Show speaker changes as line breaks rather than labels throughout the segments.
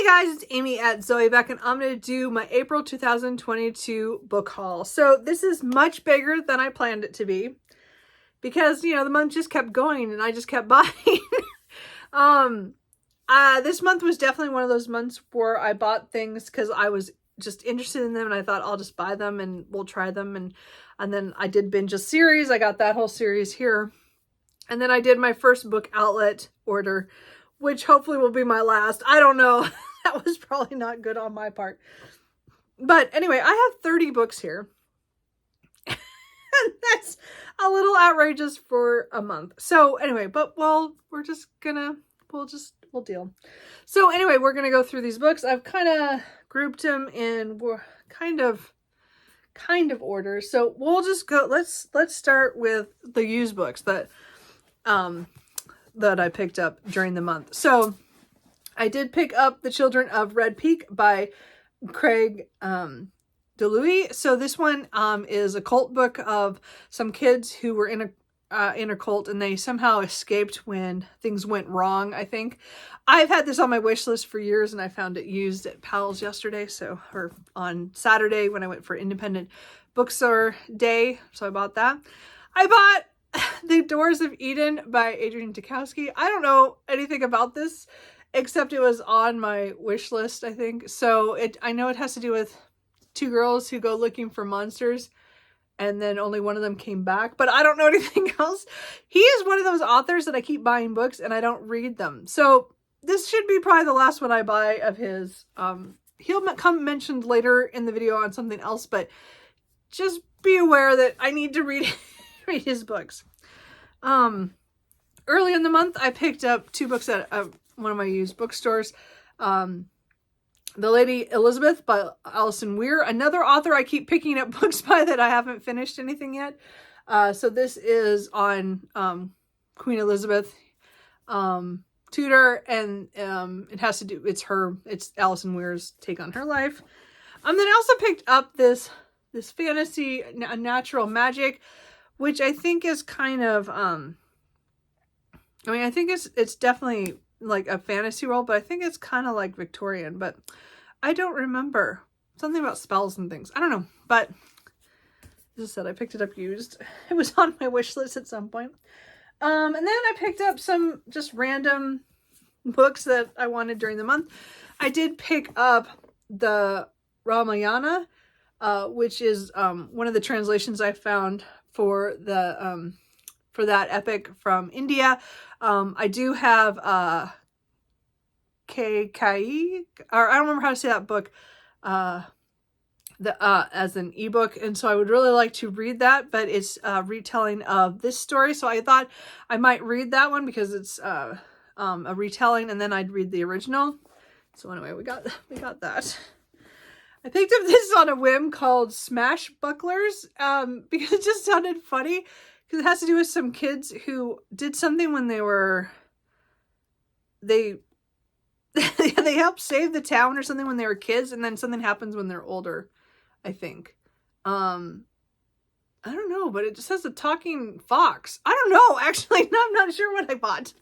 Hey guys, it's Amy at Zoe Beck, and I'm going to do my April 2022 book haul. So this is much bigger than I planned it to be because, you know, the month just kept going and I just kept buying. This month was definitely one of those months where I bought things because I was just interested in them and I thought I'll just buy them and we'll try them. And then I did binge a series. I got that whole series here. And then I did my first book outlet order, which hopefully will be my last. I don't know. That was probably not good on my part. But anyway, I have 30 books here. And that's a little outrageous for a month. So anyway, but well, we'll deal. So anyway, we're going to go through these books. I've kind of grouped them in kind of order. So we'll just go, let's start with the used books that I picked up during the month. So I did pick up The Children of Red Peak by Craig DeLuey. So this one is a cult book of some kids who were in a cult and they somehow escaped when things went wrong, I think. I've had this on my wish list for years and I found it used at Powell's yesterday, or on Saturday when I went for Independent Bookstore Day, so I bought that. I bought The Doors of Eden by Adrian Tchaikovsky. I don't know anything about this except it was on my wish list, I think. So I know it has to do with two girls who go looking for monsters and then only one of them came back, but I don't know anything else. He is one of those authors that I keep buying books and I don't read them. So this should be probably the last one I buy of his. He'll come mentioned later in the video on something else, but just be aware that I need to read his books. Early in the month, I picked up two books at one of my used bookstores. The Lady Elizabeth by Alison Weir, another author I keep picking up books by that I haven't finished anything yet. So this is on Queen Elizabeth Tudor, and it has to do, it's Alison Weir's take on her life. Then I also picked up this fantasy natural magic, which I think is kind of, I think it's definitely like a fantasy role, but I think it's kind of like Victorian, but I don't remember. Something about spells and things. I don't know, but as I said, I picked it up used. It was on my wish list at some point. And then I picked up some just random books that I wanted during the month. I did pick up the Ramayana, which is one of the translations I found for that epic from India. I do have Kai, or I don't remember how to say that book, as an ebook, and so I would really like to read that, but it's a retelling of this story, so I thought I might read that one because it's a retelling, and then I'd read the original. So anyway, we got that. I picked up this on a whim called Smash Bucklers because it just sounded funny. Because it has to do with some kids who did something when they helped save the town or something when they were kids, and then something happens when they're older, I think. I don't know, but it just has a talking fox. I don't know, actually. No, I'm not sure what I bought.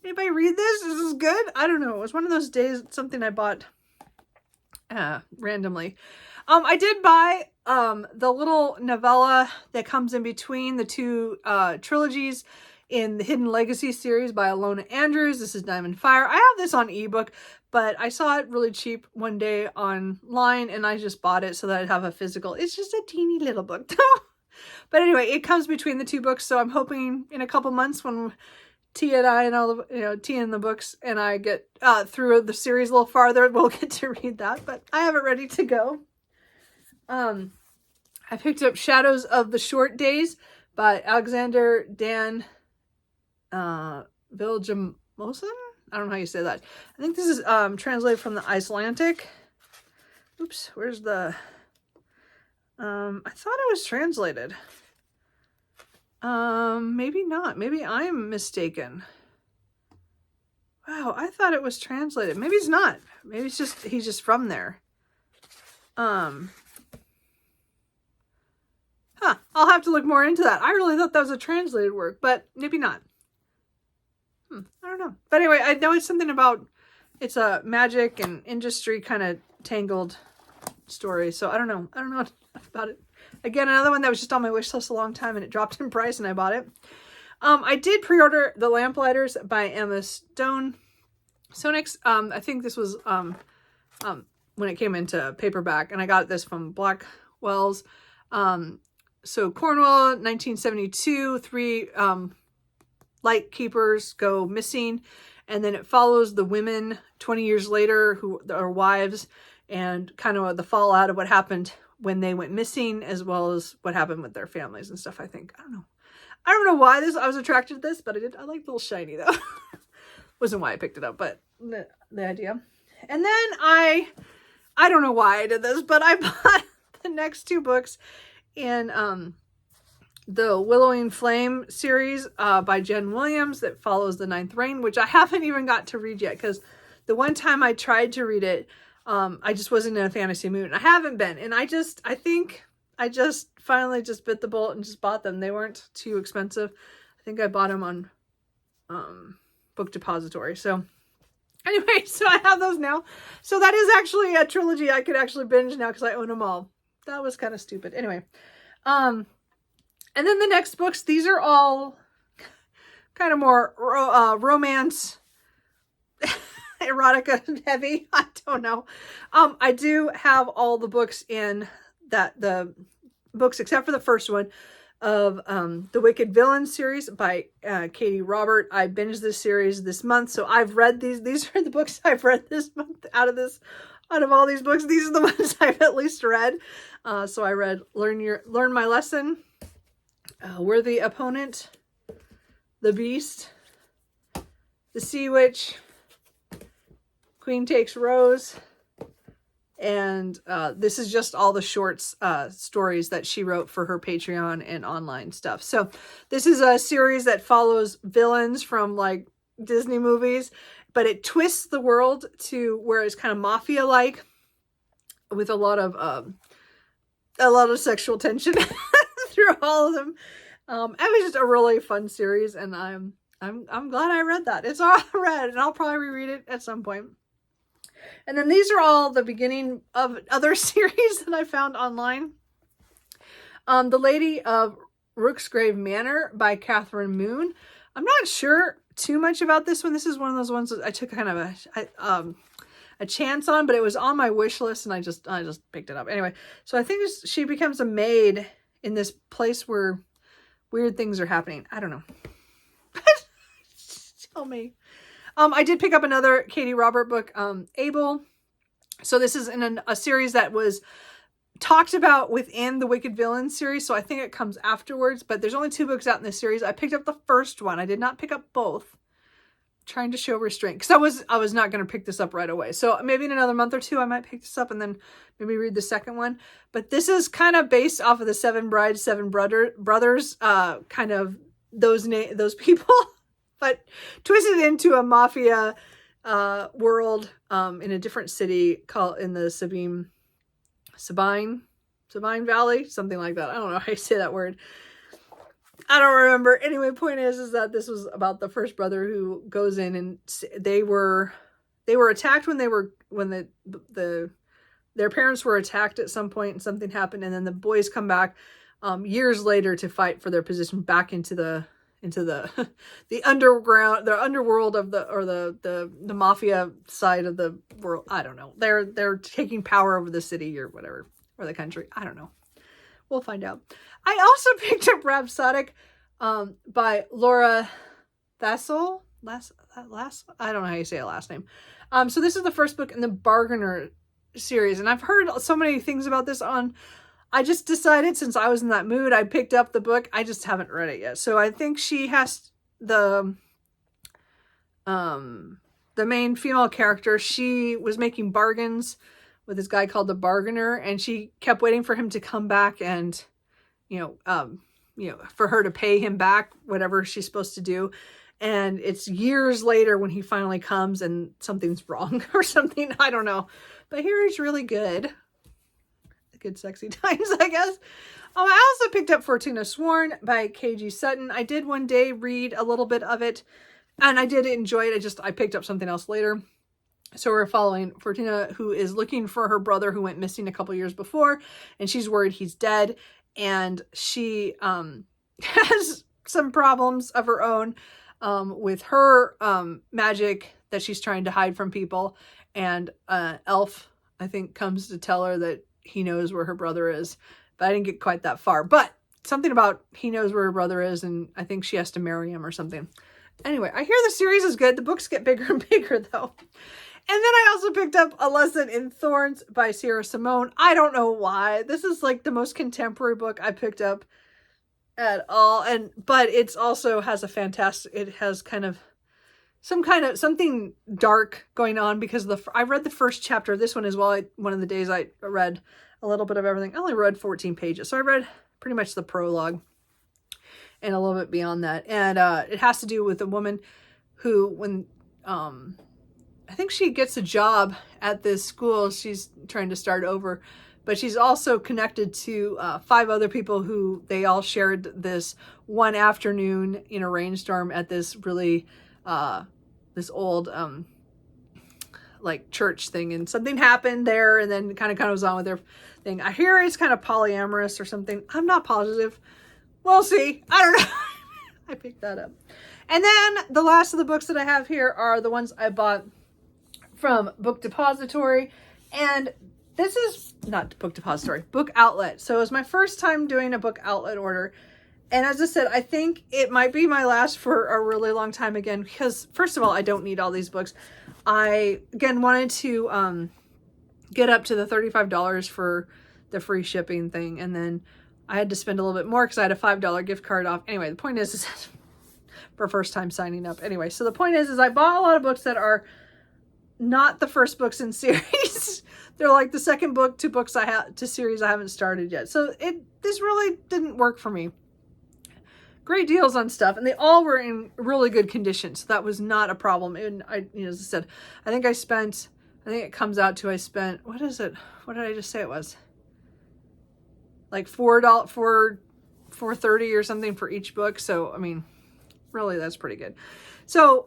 Anybody read this? Is this good? I don't know. It was one of those days, something I bought randomly. I did buy the little novella that comes in between the two trilogies in the Hidden Legacy series by Alona Andrews. This is Diamond Fire. I have this on ebook, but I saw it really cheap one day online and I just bought it so that I'd have a physical. It's just a teeny little book though. But anyway, it comes between the two books, so I'm hoping in a couple months when Tia and I and all the, Tia and the books and I get through the series a little farther, we'll get to read that, but I have it ready to go. I picked up Shadows of the Short Days by Alexander Dan Viljamosen. I don't know how you say that. I think this is translated from the Icelandic. Oops, where's the... I thought it was translated. Maybe not. Maybe I'm mistaken. Wow, I thought it was translated. Maybe it's not. Maybe it's just, he's just from there. I'll have to look more into that. I really thought that was a translated work, but maybe not. I don't know. But anyway, I know it's something about it's a magic and industry kind of tangled story. So I don't know enough about it. Again, another one that was just on my wish list a long time, and it dropped in price and I bought it. I did pre-order The Lamplighters by Emma Stone. So next, I think this was when it came into paperback, and I got this from Blackwell's. So Cornwall, 1972, 3 light keepers go missing, and then it follows the women 20 years later who are wives, and kind of the fallout of what happened when they went missing, as well as what happened with their families and stuff. I think, I don't know why I was attracted to this, but I like the little shiny though. Wasn't why I picked it up, but the idea. And then I don't know why I did this, but I bought the next 2 books in the Willowing Flame series by Jen Williams that follows the 9th Reign, which I haven't even got to read yet, because the one time I tried to read it, I just wasn't in a fantasy mood, and I haven't been. And I think I just finally just bit the bullet and just bought them. They weren't too expensive. I think I bought them on Book Depository. So anyway, so I have those now. So that is actually a trilogy I could actually binge now because I own them all. That was kind of stupid. Anyway, and then the next books, these are all kind of more romance, erotica heavy. I don't know. I do have all the books in the books except for the first one of the Wicked Villain series by Katie Robert. I binged this series this month, so I've read these. These are the books I've read this month out of all these books. These are the ones I've at least read. So I read Learn My Lesson, Worthy Opponent, The Beast, The Sea Witch, Queen Takes Rose, and this is just all the shorts stories that she wrote for her Patreon and online stuff. So this is a series that follows villains from like Disney movies, but it twists the world to where it's kind of mafia-like, with a lot of sexual tension through all of them. It was just a really fun series, and I'm glad I read that. It's all read, and I'll probably reread it at some point. And then these are all the beginning of other series that I found online. The Lady of Rooks Manor by Catherine Moon. I'm not sure too much about this one. This is one of those ones that I took kind of a chance on, but it was on my wish list, and I just picked it up. Anyway, so I think she becomes a maid in this place where weird things are happening. I don't know. Tell me. I did pick up another Katie Robert book, Abel. So this is in a series that was talked about within the Wicked Villain series. So I think it comes afterwards, but there's only 2 books out in this series. I picked up the first one. I did not pick up both. Trying to show restraint, because I was not going to pick this up right away. So maybe in another month or 2, I might pick this up and then maybe read the second one. But this is kind of based off of the 7 Brides, 7 Brothers, kind of those people. But twisted into a mafia world in a different city called in the Sabine Valley, something like that. I don't know how you say that word. I don't remember. Anyway, point is that this was about the first brother who goes in, and they were attacked when their parents were attacked at some point, and something happened, and then the boys come back years later to fight for their position back into the underground, the underworld of the mafia side of the world. I don't know. They're taking power over the city or whatever, or the country. I don't know. We'll find out. I also picked up Rhapsodic by Laura Thassel. I don't know how you say her last name. So this is the first book in the Bargainer series, and I've heard so many things about this I just decided, since I was in that mood, I picked up the book. I just haven't read it yet. So I think she has the main female character. She was making bargains with this guy called the Bargainer, and she kept waiting for him to come back and, for her to pay him back whatever she's supposed to do. And it's years later when he finally comes and something's wrong or something. I don't know. But here he's really good. Good sexy times, I guess. I also picked up Fortina Sworn by KG Sutton. I did one day read a little bit of it, and I did enjoy it. I picked up something else later. So we're following Fortina, who is looking for her brother who went missing a couple years before, and she's worried he's dead. And she has some problems of her own with her magic that she's trying to hide from people. And Elf, I think, comes to tell her that he knows where her brother is. But I didn't get quite that far. But something about he knows where her brother is, and I think she has to marry him or something. Anyway, I hear the series is good. The books get bigger and bigger, though. And then I also picked up A Lesson in Thorns by Sierra Simone. I don't know why. This is like the most contemporary book I picked up at all. But it's also has a fantastic, it has kind of something dark going on because I read the first chapter of this one as well. One of the days I read a little bit of everything. I only read 14 pages. So I read pretty much the prologue and a little bit beyond that. And it has to do with a woman who, when I think she gets a job at this school, she's trying to start over, but she's also connected to 5 other people who they all shared this one afternoon in a rainstorm at this really, this old, like church thing, and something happened there, and then kind of goes on with their thing. I hear it's kind of polyamorous or something. I'm not positive. We'll see. I don't know. I picked that up. And then the last of the books that I have here are the ones I bought from Book Depository. And this is not Book Depository, Book Outlet. So it was my first time doing a book outlet order. And as I said, I think it might be my last for a really long time again, because first of all, I don't need all these books. I, again, wanted to get up to the $35 for the free shipping thing. And then I had to spend a little bit more because I had a $5 gift card off. Anyway, the point is for first time signing up. Anyway, so the point is I bought a lot of books that are not the first books in series. They're like the second book to books to series I haven't started yet. So this really didn't work for me. Great deals on stuff, and they all were in really good condition, so that was not a problem. And as I said, I think it comes out to I spent, what is it? What did I just say it was? Like $4.30 or something for each book. So I mean, really, that's pretty good. So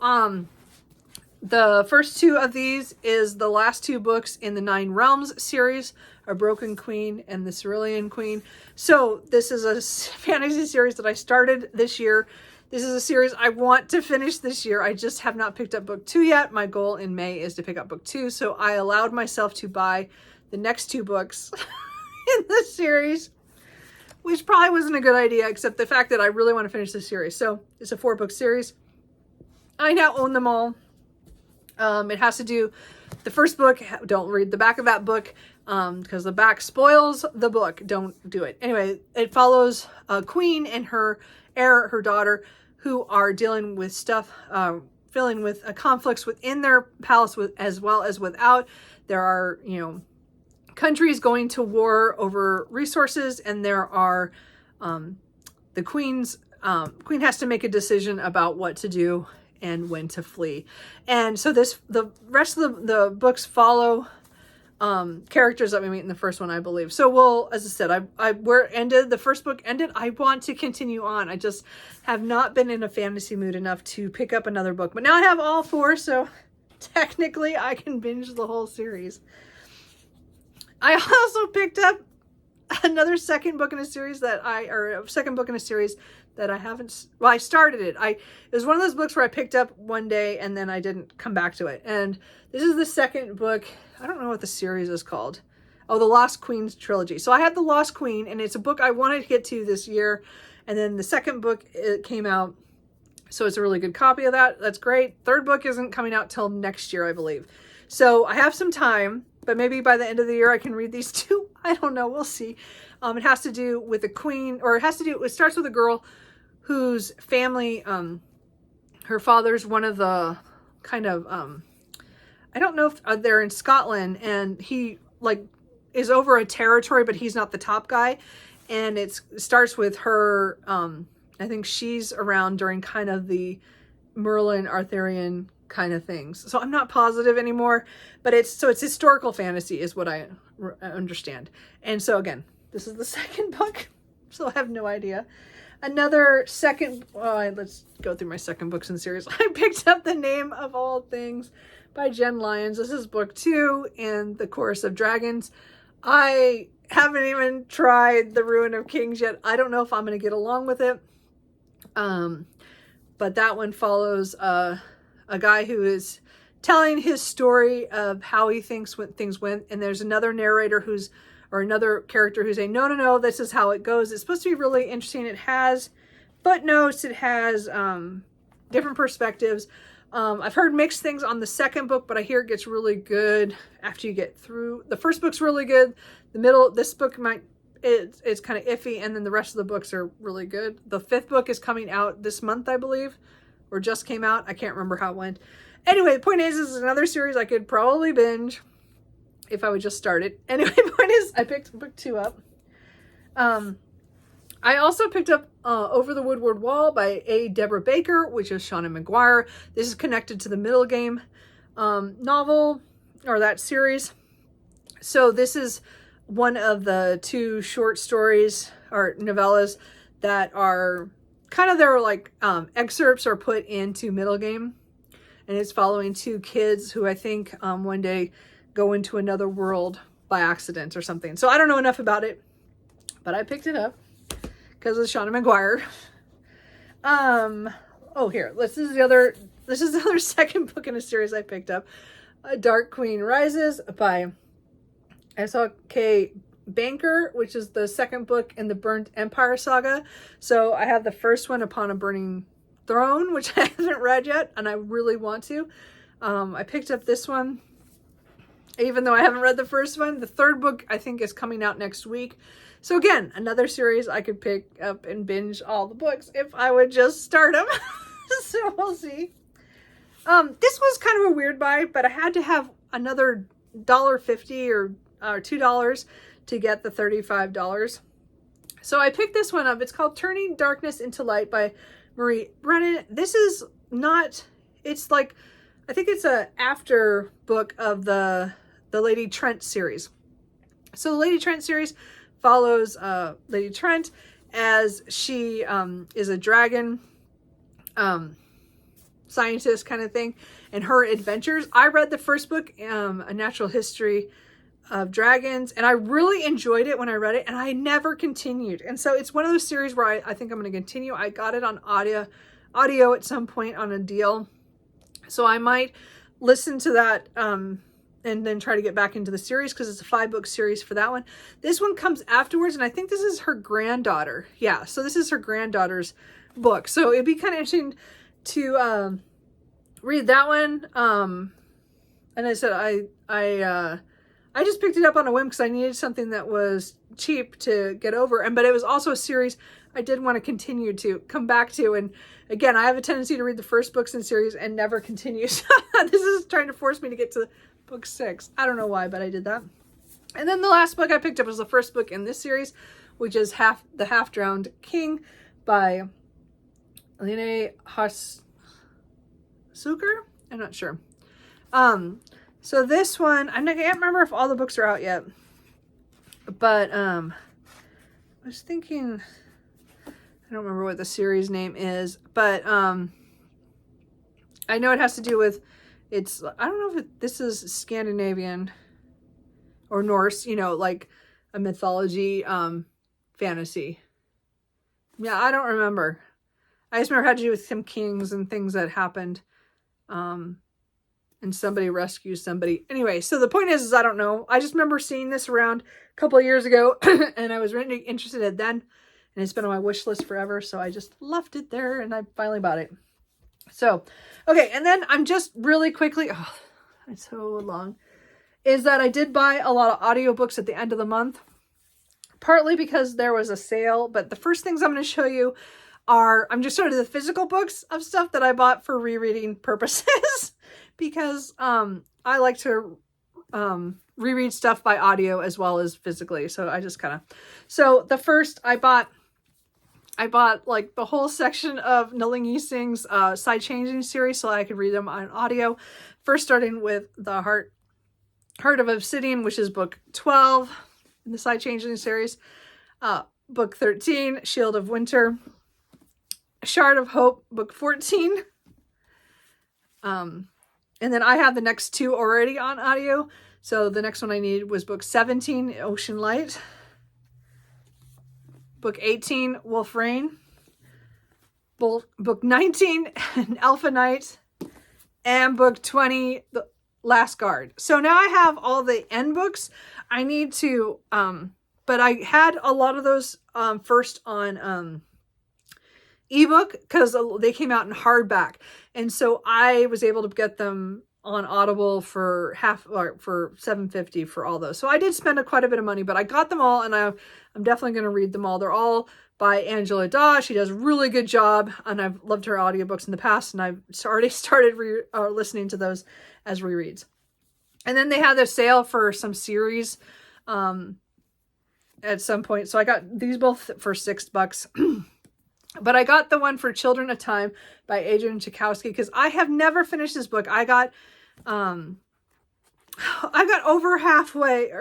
the first 2 of these is the last 2 books in the 9 Realms series, A Broken Queen and the Cerulean Queen. So this is a fantasy series that I started this year. This is a series I want to finish this year. I just have not picked up book 2 yet. My goal in May is to pick up book 2. So I allowed myself to buy the next 2 books in this series, which probably wasn't a good idea, except the fact that I really want to finish this series. So it's a 4-book series. I now own them all. It has to do, the first book, don't read the back of that book, because the back spoils the book. Don't do it. Anyway, it follows a queen and her heir, her daughter, who are dealing with stuff, filling with conflicts within their palace as well as without. There are, countries going to war over resources, and there are, the queen has to make a decision about what to do and when to flee. And so the rest of the books follow characters that we meet in the first one, I believe. So as I said, the first book ended. I want to continue on. I just have not been in a fantasy mood enough to pick up another book. But now I have all 4, so technically I can binge the whole series. I also picked up another second book in a series that I haven't, I started it. It was one of those books where I picked up one day and then I didn't come back to it. And this is the second book. I don't know what the series is called. Oh, the Lost Queen's trilogy. So I had the Lost Queen, and it's a book I wanted to get to this year. And then the second book, it came out. So it's a really good copy of that. That's great. Third book isn't coming out till next year, I believe. So I have some time, but maybe by the end of the year I can read these 2. I don't know. We'll see. It has to do with a queen, or it starts with a girl whose family, her father's one of the kind of, I don't know if they're in Scotland, and he is over a territory, but he's not the top guy. And it starts with her, I think she's around during kind of the Merlin Arthurian kind of things. So I'm not positive anymore, but it's historical fantasy is what I understand. And so again, this is the second book, so I have no idea. Another second, let's go through my second books in series. I picked up The Name of All Things by Jen Lyons. This is book 2 in the Chorus of Dragons. I haven't even tried the Ruin of Kings yet. I don't know if I'm going to get along with it. But that one follows a guy who is telling his story of how he thinks when things went. And there's another narrator or another character who's saying, no, this is how it goes. It's supposed to be really interesting. It has footnotes. It has different perspectives. I've heard mixed things on the second book, but I hear it gets really good after you get through. The first book's really good. The middle, this book it's kind of iffy, and then the rest of the books are really good. The 5th book is coming out this month, I believe, or just came out. I can't remember how it went. Anyway, the point is, this is another series I could probably binge if I would just start it. Anyway, the point is, I picked book 2 up. I also picked up Over the Woodward Wall by A. Deborah Baker, which is Seanan McGuire. This is connected to the Middle Game novel, or that series. So this is one of the 2 short stories or novellas that are kind of their like excerpts are put into Middle Game. And it's following 2 kids who I think one day go into another world by accident or something. So I don't know enough about it, but I picked it up because of Seanan McGuire. Oh, here. This is the other second book in a series I picked up. Dark Queen Rises by S.L.K. Banker, which is the second book in the Burnt Empire saga. So I have the first one, Upon a Burning Throne, which I haven't read yet, and I really want to. I picked up this one, even though I haven't read the first one. The third book, I think, is coming out next week. So again, another series I could pick up and binge all the books if I would just start them. So we'll see. This was kind of a weird buy, but I had to have another $1.50 or $2 to get the $35. So I picked this one up. It's called Turning Darkness into Light by Marie Brennan. This is not, it's like, I think it's a after book of the Lady Trent series. So the Lady Trent series follows Lady Trent as she is a dragon scientist kind of thing, and her adventures. I read the first book, A Natural History of Dragons, and I really enjoyed it when I read it, and I never continued. And so it's one of those series where I think I'm going to continue. I got it on audio at some point on a deal, so I might listen to that and then try to get back into the series, because it's a 5-book series for that one. This one comes afterwards, and I think this is her granddaughter. Yeah, so this is her granddaughter's book. So it'd be kind of interesting to read that one. And I said I just picked it up on a whim because I needed something that was cheap to get over. But it was also a series I did want to continue to come back to. And again, I have a tendency to read the first books in series and never continue. So this is trying to force me to get to book 6. I don't know why, but I did that. And then the last book I picked up was the first book in this series, which is The Half-Drowned King by Aline Hasuker? I'm not sure. So this one, I can't remember if all the books are out yet, but I was thinking, I don't remember what the series name is, but I know it has to do with, I don't know if this is Scandinavian or Norse, like a mythology fantasy. Yeah, I don't remember. I just remember it had to do with some kings and things that happened. And somebody rescues somebody. Anyway, so the point is I don't know. I just remember seeing this around a couple of years ago and I was really interested in it then. And it's been on my wish list forever. So I just left it there and I finally bought it. So, okay. And then I'm just really quickly, oh, it's so long, is that I did buy a lot of audiobooks at the end of the month, partly because there was a sale. But the first things I'm going to show you I'm just showing you the physical books of stuff that I bought for rereading purposes. Because I like to reread stuff by audio as well as physically. So I just so the first I bought like the whole section of Nalini Singh's Side Changing series so I could read them on audio. First starting with The Heart of Obsidian, which is book 12 in the Side Changing series. Book 13, Shield of Winter. Shard of Hope, book 14. And then I have the next 2 already on audio. So the next one I needed was book 17, Ocean Light. Book 18, Wolf Rain. Book 19, Alpha Night. And book 20, The Last Guard. So now I have all the end books. I need to, but I had a lot of those first on ebook because they came out in hardback. And so I was able to get them on Audible for for $7.50 for all those. So I did spend quite a bit of money, but I got them all, and I'm definitely going to read them all. They're all by Angela Daw. She does a really good job, and I've loved her audiobooks in the past, and I've already started listening to those as rereads. And then they had their sale for some series at some point. So I got these both for $6. But I got the one for Children of Time by Adrian Tchaikovsky because I have never finished this book. I got over halfway,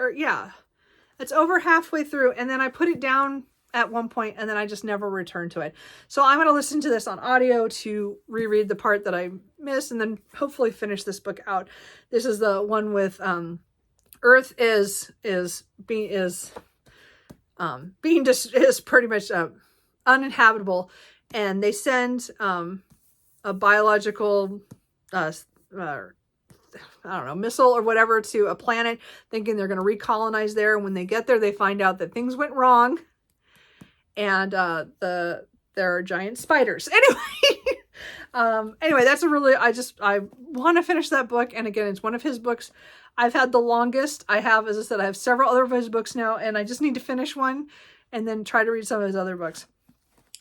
it's over halfway through, and then I put it down at one point, and then I just never returned to it. So I'm going to listen to this on audio to reread the part that I missed, and then hopefully finish this book out. This is the one with Earth is pretty much uninhabitable, and they send a biological missile or whatever to a planet thinking they're going to recolonize there. And when they get there, they find out that things went wrong, and there are giant spiders. Anyway, that's I want to finish that book. And again, it's one of his books I've had the longest. As I said, I have several other of his books now, and I just need to finish one and then try to read some of his other books.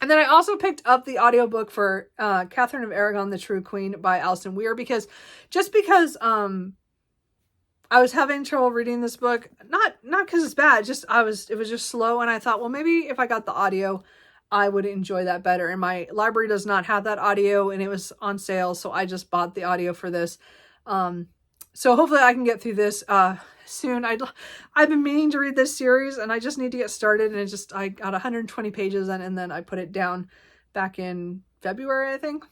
And then I also picked up the audiobook for Catherine of Aragon, the True Queen by Alison Weir, because I was having trouble reading this book, not because it's bad, it was just slow, and I thought, well, maybe if I got the audio, I would enjoy that better. And my library does not have that audio, and it was on sale, so I just bought the audio for this. So hopefully I can get through this soon. I've been meaning to read this series, and I just need to get started, and I got 120 pages in, and then I put it down back in February, I think.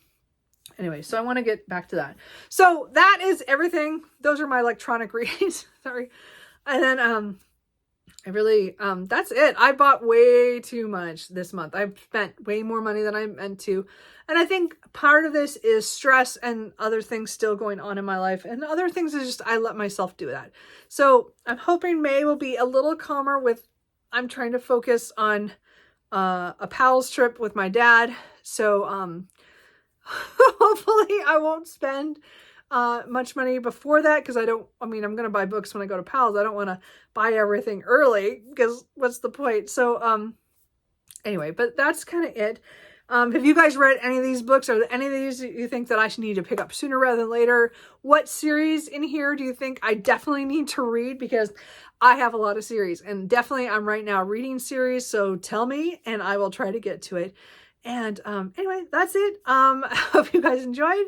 Anyway, so I want to get back to that. So that is everything. Those are my electronic readings. Sorry. And then that's it. I bought way too much this month. I've spent way more money than I meant to. And I think part of this is stress and other things still going on in my life. And other things is just I let myself do that. So I'm hoping May will be a little calmer I'm trying to focus on a pals trip with my dad. So hopefully I won't spend much money before that, because I'm going to buy books when I go to pals. I don't want to buy everything early, because what's the point? So anyway, but that's kind of it. Have you guys read any of these books? Are there any of these you think that I should need to pick up sooner rather than later? What series in here do you think I definitely need to read? Because I have a lot of series, and definitely I'm right now reading series. So tell me, and I will try to get to it. And anyway, that's it. I hope you guys enjoyed.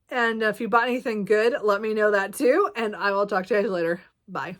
And if you bought anything good, let me know that too. And I will talk to you guys later. Bye.